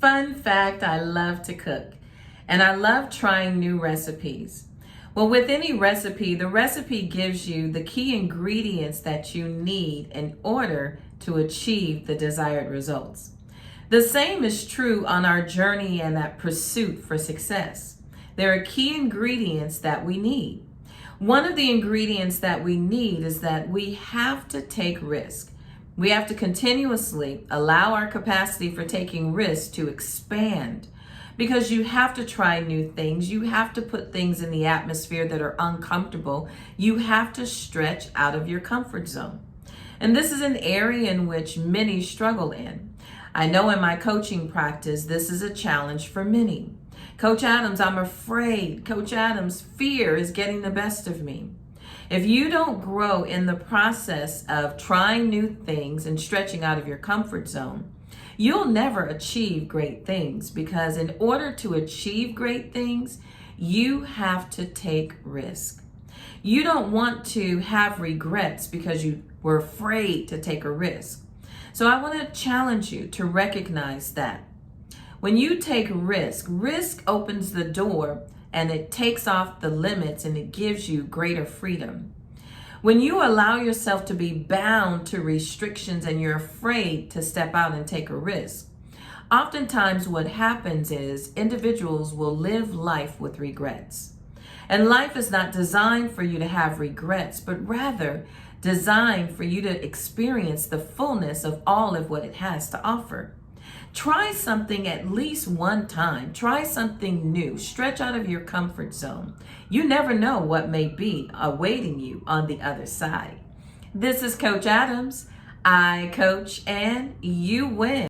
Fun fact, I love to cook and I love trying new recipes. Well, with any recipe, the recipe gives you the key ingredients that you need in order to achieve the desired results. The same is true on our journey and that pursuit for success. There are key ingredients that we need. One of the ingredients that we need is that we have to take risk. We have to continuously allow our capacity for taking risks to expand, because you have to try new things. You have to put things in the atmosphere that are uncomfortable. You have to stretch out of your comfort zone. And this is an area in which many struggle in. I know in my coaching practice, this is a challenge for many. Coach Adams, I'm afraid. Coach Adams, fear is getting the best of me. If you don't grow in the process of trying new things and stretching out of your comfort zone, you'll never achieve great things, because in order to achieve great things, you have to take risk. You don't want to have regrets because you were afraid to take a risk. So I want to challenge you to recognize that. When you take risk opens the door and it takes off the limits and it gives you greater freedom. When you allow yourself to be bound to restrictions and you're afraid to step out and take a risk, oftentimes what happens is individuals will live life with regrets. And life is not designed for you to have regrets, but rather designed for you to experience the fullness of all of what it has to offer. Try something at least one time. Try something new. Stretch out of your comfort zone. You never know what may be awaiting you on the other side. This is Coach Adams. I coach and you win.